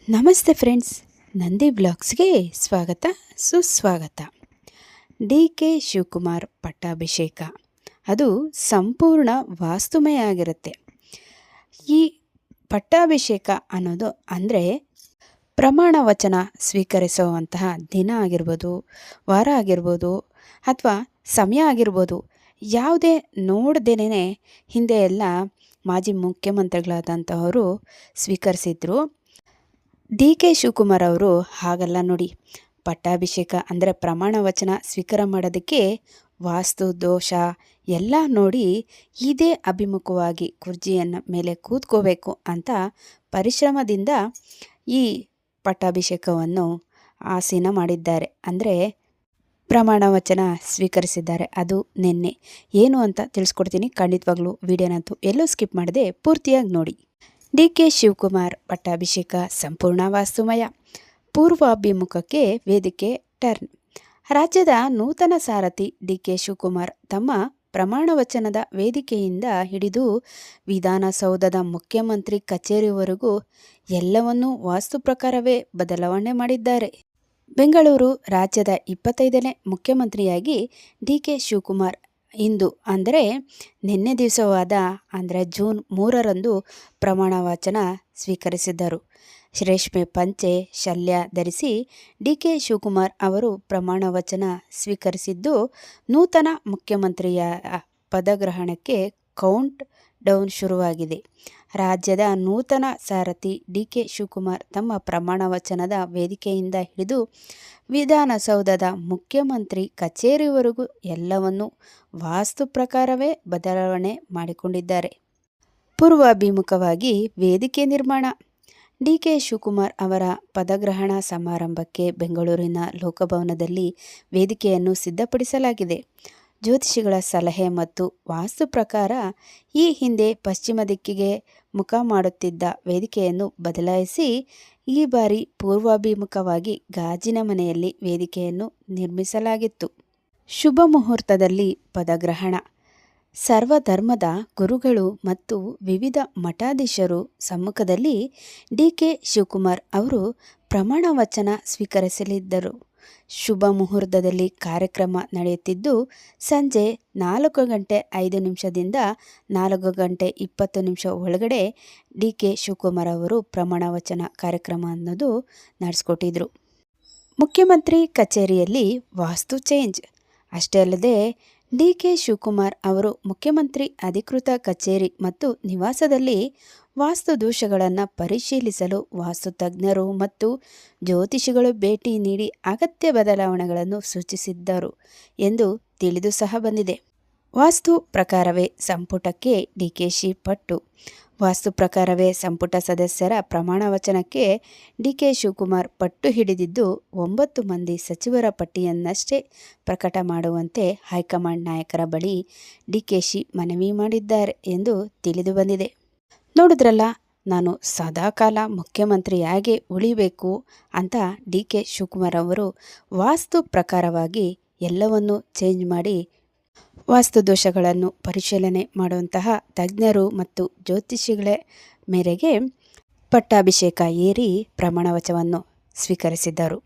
ನಮಸ್ತೆ ಫ್ರೆಂಡ್ಸ್, ನಂದಿ ಬ್ಲಾಗ್ಸ್ಗೆ ಸ್ವಾಗತ ಸುಸ್ವಾಗತ. ಡಿ.ಕೆ. ಶಿವಕುಮಾರ್ ಪಟ್ಟಾಭಿಷೇಕ ಅದು ಸಂಪೂರ್ಣ ವಾಸ್ತುಮಯ ಆಗಿರುತ್ತೆ. ಈ ಪಟ್ಟಾಭಿಷೇಕ ಅನ್ನೋದು ಅಂದರೆ ಪ್ರಮಾಣ ವಚನ ಸ್ವೀಕರಿಸುವಂತಹ ದಿನ ಆಗಿರ್ಬೋದು, ವಾರ ಆಗಿರ್ಬೋದು ಅಥವಾ ಸಮಯ ಆಗಿರ್ಬೋದು, ಯಾವುದೇ ನೋಡ್ದೇನೆ ಹಿಂದೆ ಎಲ್ಲ ಮಾಜಿ ಮುಖ್ಯಮಂತ್ರಿಗಳಾದಂಥವರು ಸ್ವೀಕರಿಸಿದ್ರು. ಡಿ.ಕೆ. ಶಿವಕುಮಾರ್ ಅವರು ಹಾಗಲ್ಲ ನೋಡಿ. ಪಟ್ಟಾಭಿಷೇಕ ಅಂದರೆ ಪ್ರಮಾಣ ವಚನ ಸ್ವೀಕಾರ ಮಾಡೋದಕ್ಕೆ ವಾಸ್ತು ದೋಷ ಎಲ್ಲ ನೋಡಿ ಇದೇ ಅಭಿಮುಖವಾಗಿ ಕುರ್ಜಿಯನ್ನು ಮೇಲೆ ಕೂತ್ಕೋಬೇಕು ಅಂತ ಪರಿಶ್ರಮದಿಂದ ಈ ಪಟ್ಟಾಭಿಷೇಕವನ್ನು ಆಸೀನ ಮಾಡಿದ್ದಾರೆ. ಅಂದರೆ ಪ್ರಮಾಣ ವಚನ ಸ್ವೀಕರಿಸಿದ್ದಾರೆ. ಅದು ನಿನ್ನೆ ಏನು ಅಂತ ತಿಳಿಸ್ಕೊಡ್ತೀನಿ. ಖಂಡಿತವಾಗ್ಲೂ ವಿಡಿಯೋನಂತೂ ಎಲ್ಲೂ ಸ್ಕಿಪ್ ಮಾಡದೆ ಪೂರ್ತಿಯಾಗಿ ನೋಡಿ. ಡಿ.ಕೆ. ಶಿವಕುಮಾರ್ ಪಟ್ಟಾಭಿಷೇಕ ಸಂಪೂರ್ಣ ವಾಸ್ತುಮಯ. ಪೂರ್ವಾಭಿಮುಖಕ್ಕೆ ವೇದಿಕೆ ಟರ್ನ್. ರಾಜ್ಯದ ನೂತನ ಸಾರಥಿ ಡಿ.ಕೆ. ಶಿವಕುಮಾರ್ ತಮ್ಮ ಪ್ರಮಾಣ ವಚನದ ವೇದಿಕೆಯಿಂದ ಹಿಡಿದು ವಿಧಾನಸೌಧದ ಮುಖ್ಯಮಂತ್ರಿ ಕಚೇರಿವರೆಗೂ ಎಲ್ಲವನ್ನೂ ವಾಸ್ತು ಪ್ರಕಾರವೇ ಬದಲಾವಣೆ ಮಾಡಿದ್ದಾರೆ. ಬೆಂಗಳೂರು ರಾಜ್ಯದ 25ನೇ ಮುಖ್ಯಮಂತ್ರಿಯಾಗಿ ಡಿ.ಕೆ. ಶಿವಕುಮಾರ್ ಇಂದು ಅಂದರೆ ನಿನ್ನೆ ದಿವಸವಾದ ಅಂದರೆ ಜೂನ್ 3ರಂದು ಪ್ರಮಾಣ ವಚನ ಸ್ವೀಕರಿಸಿದ್ದರು. ರೇಷ್ಮೆ ಪಂಚೆ ಶಲ್ಯ ಧರಿಸಿ ಡಿ.ಕೆ. ಶಿವಕುಮಾರ್ ಅವರು ಪ್ರಮಾಣ ವಚನ ಸ್ವೀಕರಿಸಿದ್ದು ನೂತನ ಮುಖ್ಯಮಂತ್ರಿಯ ಪದಗ್ರಹಣಕ್ಕೆ ಕೌಂಟ್ ಡೌನ್ ಶುರುವಾಗಿದೆ. ರಾಜ್ಯದ ನೂತನ ಸಾರಥಿ ಡಿ.ಕೆ. ಶಿವಕುಮಾರ್ ತಮ್ಮ ಪ್ರಮಾಣ ವಚನದ ವೇದಿಕೆಯಿಂದ ಹಿಡಿದು ವಿಧಾನಸೌಧದ ಮುಖ್ಯಮಂತ್ರಿ ಕಚೇರಿವರೆಗೂ ಎಲ್ಲವನ್ನೂ ವಾಸ್ತು ಪ್ರಕಾರವೇ ಬದಲಾವಣೆ ಮಾಡಿಕೊಂಡಿದ್ದಾರೆ. ಪೂರ್ವಾಭಿಮುಖವಾಗಿ ವೇದಿಕೆ ನಿರ್ಮಾಣ. ಡಿ.ಕೆ. ಶಿವಕುಮಾರ್ ಅವರ ಪದಗ್ರಹಣ ಸಮಾರಂಭಕ್ಕೆ ಬೆಂಗಳೂರಿನ ಲೋಕಭವನದಲ್ಲಿ ವೇದಿಕೆಯನ್ನು ಸಿದ್ಧಪಡಿಸಲಾಗಿದೆ. ಜ್ಯೋತಿಷಿಗಳ ಸಲಹೆ ಮತ್ತು ವಾಸ್ತು ಪ್ರಕಾರ ಈ ಹಿಂದೆ ಪಶ್ಚಿಮ ದಿಕ್ಕಿಗೆ ಮುಖ ಮಾಡುತ್ತಿದ್ದ ವೇದಿಕೆಯನ್ನು ಬದಲಾಯಿಸಿ ಈ ಬಾರಿ ಪೂರ್ವಾಭಿಮುಖವಾಗಿ ಗಾಜಿನ ಮನೆಯಲ್ಲಿ ವೇದಿಕೆಯನ್ನು ನಿರ್ಮಿಸಲಾಗಿತ್ತು. ಶುಭ ಮುಹೂರ್ತದಲ್ಲಿ ಪದಗ್ರಹಣ. ಸರ್ವಧರ್ಮದ ಗುರುಗಳು ಮತ್ತು ವಿವಿಧ ಮಠಾಧೀಶರು ಸಮ್ಮುಖದಲ್ಲಿ ಡಿ.ಕೆ. ಶಿವಕುಮಾರ್ ಅವರು ಪ್ರಮಾಣ ವಚನ ಸ್ವೀಕರಿಸಲಿದ್ದರು. ಶುಭ ಮುಹೂರ್ತದಲ್ಲಿ ಕಾರ್ಯಕ್ರಮ ನಡೆಯುತ್ತಿದ್ದು ಸಂಜೆ 4:05 4:20 ಒಳಗಡೆ ಡಿ.ಕೆ. ಶಿವಕುಮಾರ್ ಅವರು ಪ್ರಮಾಣ ವಚನ ಕಾರ್ಯಕ್ರಮ ಅನ್ನೋದು ನಡೆಸ್ಕೊಟ್ಟಿದ್ರು. ಮುಖ್ಯಮಂತ್ರಿ ಕಚೇರಿಯಲ್ಲಿ ವಾಸ್ತು ಚೇಂಜ್. ಅಷ್ಟೇ ಅಲ್ಲದೆ ಡಿ.ಕೆ. ಶಿವಕುಮಾರ್ ಅವರು ಮುಖ್ಯಮಂತ್ರಿ ಅಧಿಕೃತ ಕಚೇರಿ ಮತ್ತು ನಿವಾಸದಲ್ಲಿ ವಾಸ್ತು ದೋಷಗಳನ್ನು ಪರಿಶೀಲಿಸಲು ವಾಸ್ತು ತಜ್ಞರು ಮತ್ತು ಜ್ಯೋತಿಷಿಗಳು ಭೇಟಿ ನೀಡಿ ಅಗತ್ಯ ಬದಲಾವಣೆಗಳನ್ನು ಸೂಚಿಸಿದ್ದರು ಎಂದು ತಿಳಿದು ಸಹ ಬಂದಿದೆ. ವಾಸ್ತು ಪ್ರಕಾರವೇ ಸಂಪುಟಕ್ಕೆ ಡಿ.ಕೆ.ಶಿ ಪಟ್ಟು. ವಾಸ್ತು ಪ್ರಕಾರವೇ ಸಂಪುಟ ಸದಸ್ಯರ ಪ್ರಮಾಣ ವಚನಕ್ಕೆ ಡಿ.ಕೆ. ಶಿವಕುಮಾರ್ ಪಟ್ಟು ಹಿಡಿದಿದ್ದು 9 ಮಂದಿ ಸಚಿವರ ಪಟ್ಟಿಯನ್ನಷ್ಟೇ ಪ್ರಕಟ ಮಾಡುವಂತೆ ಹೈಕಮಾಂಡ್ ನಾಯಕರ ಬಳಿ ಡಿ.ಕೆ.ಶಿ ಮನವಿ ಮಾಡಿದ್ದಾರೆ ಎಂದು ತಿಳಿದು ಬಂದಿದೆ. ನೋಡಿದ್ರಲ್ಲ, ನಾನು ಸದಾಕಾಲ ಮುಖ್ಯಮಂತ್ರಿಯಾಗಿ ಉಳಿಬೇಕು ಅಂತ ಡಿ.ಕೆ. ಶಿವಕುಮಾರ್ ಅವರು ವಾಸ್ತು ಪ್ರಕಾರವಾಗಿ ಎಲ್ಲವನ್ನೂ ಚೇಂಜ್ ಮಾಡಿ ವಾಸ್ತು ದೋಷಗಳನ್ನು ಪರಿಶೀಲನೆ ಮಾಡುವಂತಹ ತಜ್ಞರು ಮತ್ತು ಜ್ಯೋತಿಷಿಗಳ ಮೇರೆಗೆ ಪಟ್ಟಾಭಿಷೇಕ ಏರಿ ಪ್ರಮಾಣ ವಚನವನ್ನು ಸ್ವೀಕರಿಸಿದ್ದರು.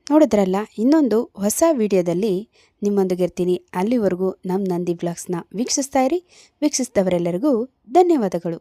ನೋಡಿದ್ರಲ್ಲ, ಇನ್ನೊಂದು ಹೊಸ ವಿಡಿಯೋದಲ್ಲಿ ನಿಮ್ಮೊಂದಿಗಿರ್ತೀನಿ. ಅಲ್ಲಿವರೆಗೂ ನಮ್ಮ ನಂದಿ ಬ್ಲಾಗ್ಸ್ನ ವೀಕ್ಷಿಸ್ತಾ ಇರಿ. ವೀಕ್ಷಿಸಿದವರೆಲ್ಲರಿಗೂ ಧನ್ಯವಾದಗಳು.